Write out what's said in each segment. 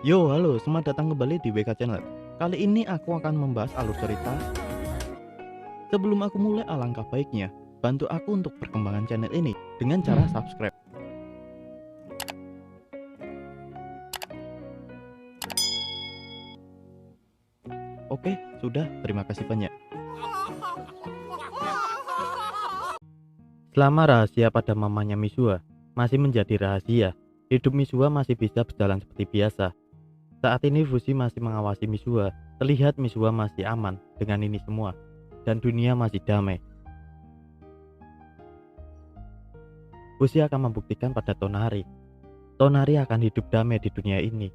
Yo, halo, selamat datang kembali di WK Channel. Kali ini aku akan membahas alur cerita. Sebelum aku mulai, alangkah baiknya bantu aku untuk perkembangan channel ini dengan cara subscribe. Oke, sudah, terima kasih banyak. Selama rahasia pada mamanya Misuha masih menjadi rahasia, hidup Misuha masih bisa berjalan seperti biasa. Saat ini Fushi masih mengawasi Misuha, terlihat Misuha masih aman dengan ini semua, dan dunia masih damai. Fushi akan membuktikan pada Tonari akan hidup damai di dunia ini,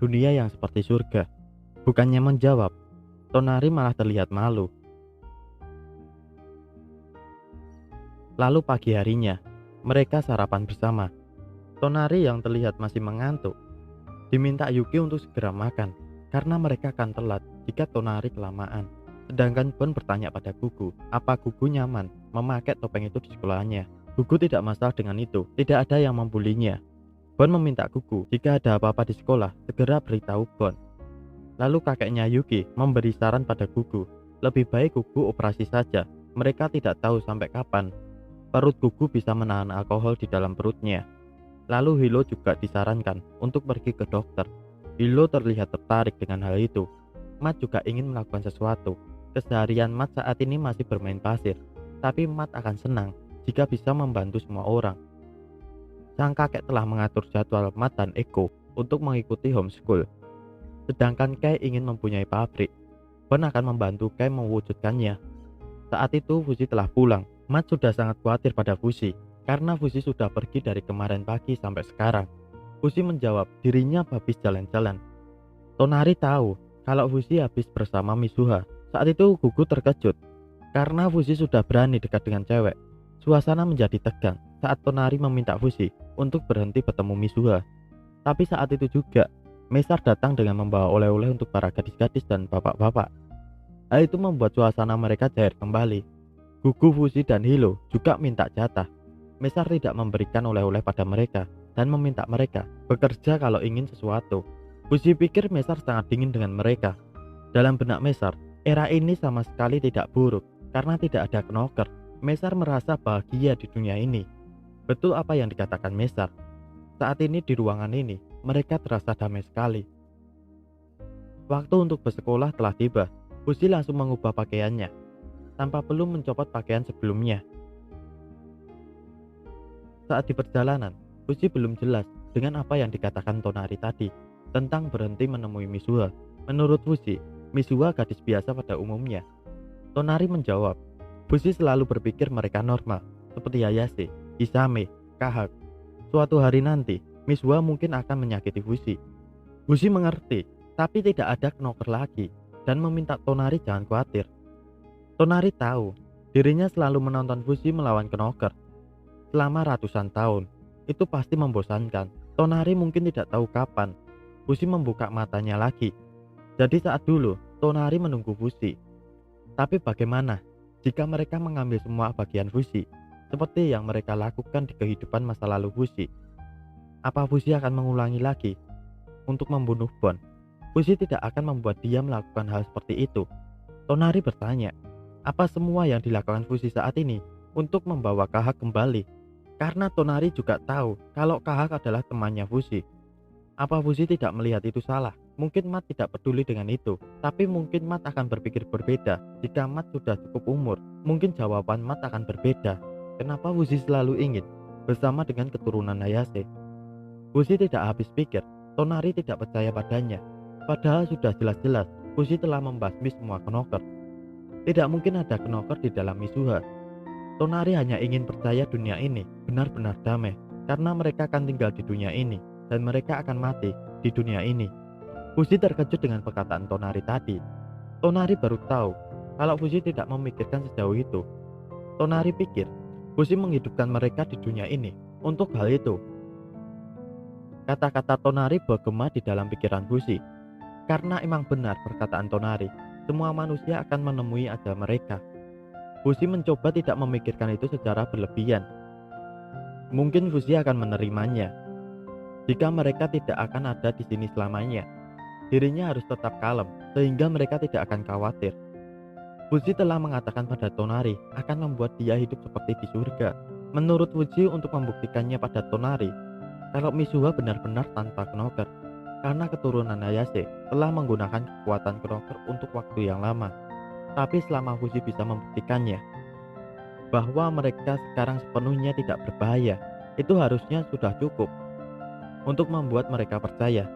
dunia yang seperti surga. Bukannya menjawab, Tonari malah terlihat malu. Lalu pagi harinya, mereka sarapan bersama. Tonari yang terlihat masih mengantuk diminta Yuki untuk segera makan, karena mereka akan telat jika Tonari kelamaan. Sedangkan Bon bertanya pada Gugu, apa Gugu nyaman memakai topeng itu di sekolahnya. Gugu tidak masalah dengan itu, tidak ada yang membulinya. Bon meminta Gugu, jika ada apa-apa di sekolah, segera beritahu Bon. Lalu kakeknya Yuki memberi saran pada Gugu, lebih baik Gugu operasi saja, mereka tidak tahu sampai kapan perut Gugu bisa menahan alkohol di dalam perutnya. Lalu Hilo juga disarankan untuk pergi ke dokter. Hilo terlihat tertarik dengan hal itu. Matt juga ingin melakukan sesuatu. Keseharian Matt saat ini masih bermain pasir, tapi Matt akan senang jika bisa membantu semua orang. Sang kakek telah mengatur jadwal Matt dan Eko untuk mengikuti homeschool. Sedangkan Kei ingin mempunyai pabrik. Bon akan membantu Kei mewujudkannya. Saat itu Fushi telah pulang. Matt sudah sangat khawatir pada Fushi, karena Fushi sudah pergi dari kemarin pagi sampai sekarang. Fushi menjawab dirinya habis jalan-jalan. Tonari tahu kalau Fushi habis bersama Misuha. Saat itu Gugu terkejut karena Fushi sudah berani dekat dengan cewek. Suasana menjadi tegang saat Tonari meminta Fushi untuk berhenti bertemu Misuha. Tapi saat itu juga Mesar datang dengan membawa oleh-oleh untuk para gadis-gadis dan bapak-bapak. Hal itu membuat suasana mereka cair kembali. Gugu, Fushi, dan Hilo juga minta jatah. Mesar tidak memberikan oleh-oleh pada mereka dan meminta mereka bekerja kalau ingin sesuatu. Fushi pikir Mesar sangat dingin dengan mereka. Dalam benak Mesar, era ini sama sekali tidak buruk karena tidak ada knocker. Mesar merasa bahagia di dunia ini. Betul apa yang dikatakan Mesar. Saat ini di ruangan ini, mereka terasa damai sekali. Waktu untuk bersekolah telah tiba. Fushi langsung mengubah pakaiannya tanpa perlu mencopot pakaian sebelumnya. Saat di perjalanan, Fushi belum jelas dengan apa yang dikatakan Tonari tadi tentang berhenti menemui Misuha. Menurut Fushi, Misuha gadis biasa pada umumnya. Tonari menjawab, Fushi selalu berpikir mereka normal, seperti Ayase, Isame, Kahak. Suatu hari nanti, Misuha mungkin akan menyakiti Fushi. Fushi mengerti, tapi tidak ada knocker lagi dan meminta Tonari jangan khawatir. Tonari tahu dirinya selalu menonton Fushi melawan knocker selama ratusan tahun. Itu pasti membosankan. Tonari mungkin tidak tahu kapan Fushi membuka matanya lagi. Jadi saat dulu Tonari menunggu Fushi. Tapi bagaimana jika mereka mengambil semua bagian Fushi seperti yang mereka lakukan di kehidupan masa lalu Fushi? Apa Fushi akan mengulangi lagi untuk membunuh Bon? Fushi tidak akan membuat dia melakukan hal seperti itu. Tonari bertanya, apa semua yang dilakukan Fushi saat ini untuk membawa Kahak kembali? Karena Tonari juga tahu kalau Kahak adalah temannya Fushi. Apa Fushi tidak melihat itu salah? Mungkin Matt tidak peduli dengan itu, tapi mungkin Matt akan berpikir berbeda jika Matt sudah cukup umur. Mungkin jawaban Matt akan berbeda. Kenapa Fushi selalu ingin bersama dengan keturunan Ayase? Fushi tidak habis pikir, Tonari tidak percaya padanya. Padahal sudah jelas-jelas Fushi telah membasmi semua knocker. Tidak mungkin ada knocker di dalam Misuha. Tonari hanya ingin percaya dunia ini benar-benar damai, karena mereka akan tinggal di dunia ini dan mereka akan mati di dunia ini. Fushi terkejut dengan perkataan Tonari tadi. Tonari baru tahu kalau Fushi tidak memikirkan sejauh itu. Tonari pikir Fushi menghidupkan mereka di dunia ini untuk hal itu. Kata-kata Tonari bergema di dalam pikiran Fushi. Karena emang benar perkataan Tonari, semua manusia akan menemui ajal mereka. Fushi mencoba tidak memikirkan itu secara berlebihan. Mungkin Fushi akan menerimanya. Jika mereka tidak akan ada di sini selamanya, dirinya harus tetap kalem sehingga mereka tidak akan khawatir. Fuji telah mengatakan pada Tonari akan membuat dia hidup seperti di surga. Menurut Fuji, untuk membuktikannya pada Tonari kalau Mizuha benar-benar tanpa knocker, karena keturunan Hayase telah menggunakan kekuatan knocker untuk waktu yang lama. Tapi selama Fuji bisa membuktikannya bahwa mereka sekarang sepenuhnya tidak berbahaya, itu harusnya sudah cukup untuk membuat mereka percaya.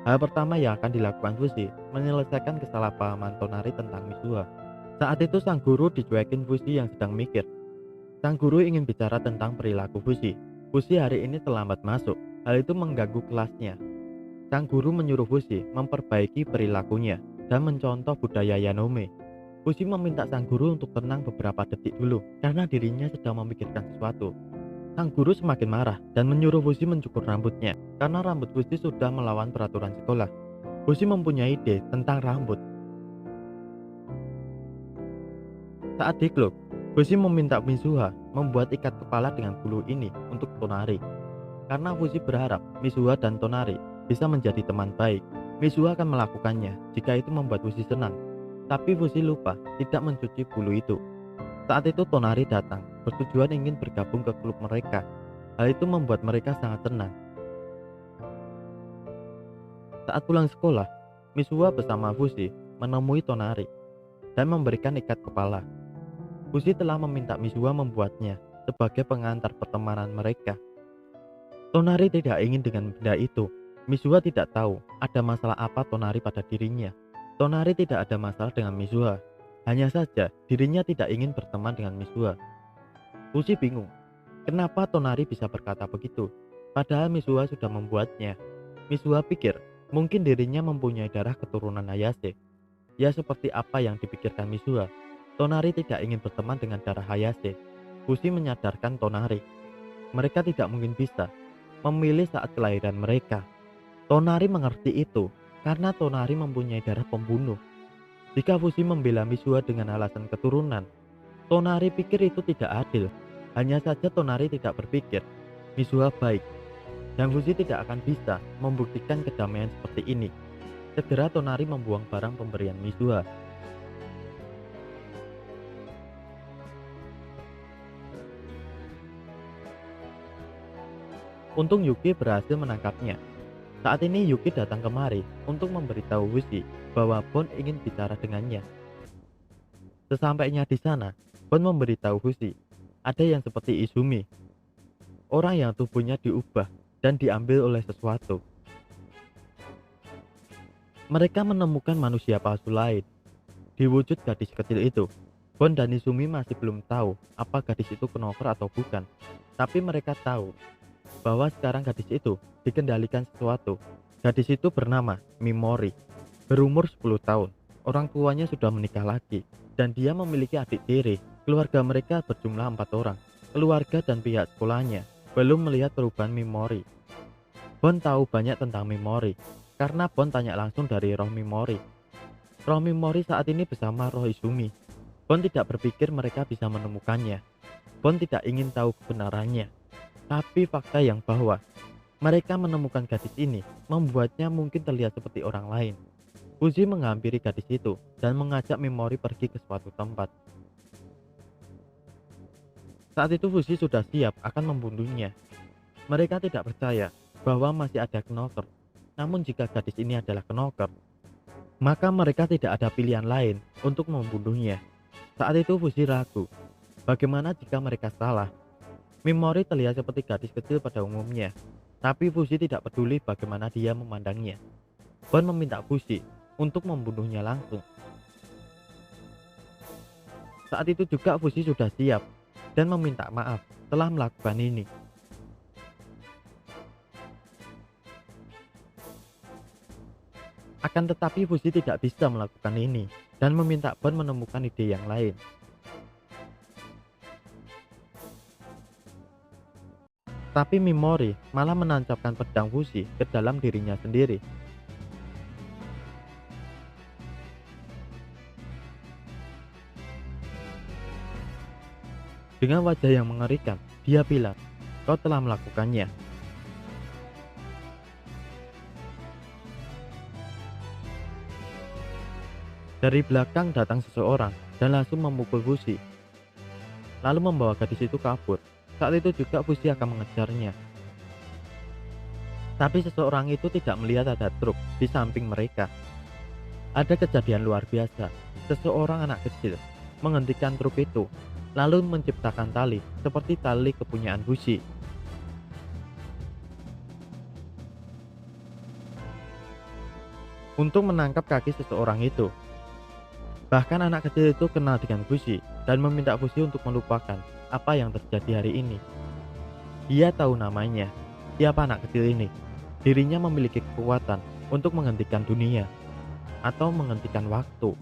Hal pertama yang akan dilakukan Fuji menyelesaikan kesalahpahaman Tonari tentang Mizuha. Saat itu sang guru dicuekin Fuji yang sedang mikir. Sang guru ingin bicara tentang perilaku Fuji. Fuji hari ini terlambat masuk, hal itu mengganggu kelasnya. Sang guru menyuruh Fuji memperbaiki perilakunya dan mencontoh budaya Yanome. Fuji meminta sang guru untuk tenang beberapa detik dulu karena dirinya sedang memikirkan sesuatu. Sang guru semakin marah dan menyuruh Fuji mencukur rambutnya karena rambut Fuji sudah melawan peraturan sekolah. Fuji mempunyai ide tentang rambut. Saat di klub, Fuji meminta Mizuha membuat ikat kepala dengan bulu ini untuk Tonari. Karena Fuji berharap Mizuha dan Tonari bisa menjadi teman baik. Mizuha akan melakukannya jika itu membuat Fuji senang. Tapi Fuji lupa tidak mencuci bulu itu. Saat itu Tonari datang, bertujuan ingin bergabung ke klub mereka. Hal itu membuat mereka sangat senang. Saat pulang sekolah, Mizuha bersama Fuji menemui Tonari dan memberikan ikat kepala. Fuji telah meminta Mizuha membuatnya sebagai pengantar pertemanan mereka. Tonari tidak ingin dengan benda itu. Mizuha tidak tahu ada masalah apa Tonari pada dirinya. Tonari tidak ada masalah dengan Mizuha. Hanya saja dirinya tidak ingin berteman dengan Mizuha. Fuji bingung, kenapa Tonari bisa berkata begitu, padahal Mizuha sudah membuatnya. Mizuha pikir mungkin dirinya mempunyai darah keturunan Hayase. Ya, seperti apa yang dipikirkan Mizuha. Tonari tidak ingin berteman dengan darah Hayase. Fuji menyadarkan Tonari, mereka tidak mungkin bisa memilih saat kelahiran mereka. Tonari mengerti itu karena Tonari mempunyai darah pembunuh. Jika Fuji membela Mizuha dengan alasan keturunan, Tonari pikir itu tidak adil. Hanya saja Tonari tidak berpikir Mizuha baik, dan Fuji tidak akan bisa membuktikan kedamaian seperti ini. Segera Tonari membuang barang pemberian Mizuha. Untung Yuki berhasil menangkapnya. Saat ini Yuki datang kemari untuk memberitahu Fuji bahwa Bon ingin bicara dengannya. Sesampainya di sana, Bon memberitahu Fuji ada yang seperti Izumi, orang yang tubuhnya diubah dan diambil oleh sesuatu. Mereka menemukan manusia palsu lain di wujud gadis kecil itu. Bon dan Izumi masih belum tahu apa gadis itu knocker atau bukan, tapi mereka tahu bahwa sekarang gadis itu dikendalikan sesuatu. Gadis itu bernama Mimori, berumur 10 tahun. Orang tuanya sudah menikah lagi dan dia memiliki adik tiri. Keluarga mereka berjumlah 4 orang. Keluarga dan pihak sekolahnya belum melihat perubahan Mimori. Bon tahu banyak tentang Mimori karena Bon tanya langsung dari roh Mimori. Roh Mimori saat ini bersama roh Izumi. Bon tidak berpikir mereka bisa menemukannya. Bon tidak ingin tahu kebenarannya. Tapi fakta yang bahwa mereka menemukan gadis ini membuatnya mungkin terlihat seperti orang lain. Fuji menghampiri gadis itu dan mengajak Mimori pergi ke suatu tempat. Saat itu Fuji sudah siap akan membunuhnya. Mereka tidak percaya bahwa masih ada knocker. Namun jika gadis ini adalah knocker, maka mereka tidak ada pilihan lain untuk membunuhnya. Saat itu Fuji ragu, bagaimana jika mereka salah? Mimori terlihat seperti gadis kecil pada umumnya, tapi Fuji tidak peduli bagaimana dia memandangnya. Bon meminta Fuji untuk membunuhnya langsung. Saat itu juga Fuji sudah siap dan meminta maaf telah melakukan ini. Akan tetapi Fuji tidak bisa melakukan ini dan meminta Bon menemukan ide yang lain. Tapi Mimori malah menancapkan pedang Fuji ke dalam dirinya sendiri. Dengan wajah yang mengerikan, dia bilang, "Kau telah melakukannya." Dari belakang datang seseorang dan langsung memukul Fushi, lalu membawa gadis itu kabur. Saat itu juga Fushi akan mengejarnya. Tapi seseorang itu tidak melihat ada truk di samping mereka. Ada kejadian luar biasa. Seseorang anak kecil menghentikan truk itu, lalu menciptakan tali seperti tali kepunyaan Fushi. Untuk menangkap kaki seseorang itu. Bahkan anak kecil itu kenal dengan Fushi dan meminta Fushi untuk melupakan apa yang terjadi hari ini. Dia tahu namanya. Siapa anak kecil ini? Dirinya memiliki kekuatan untuk menghentikan dunia atau menghentikan waktu.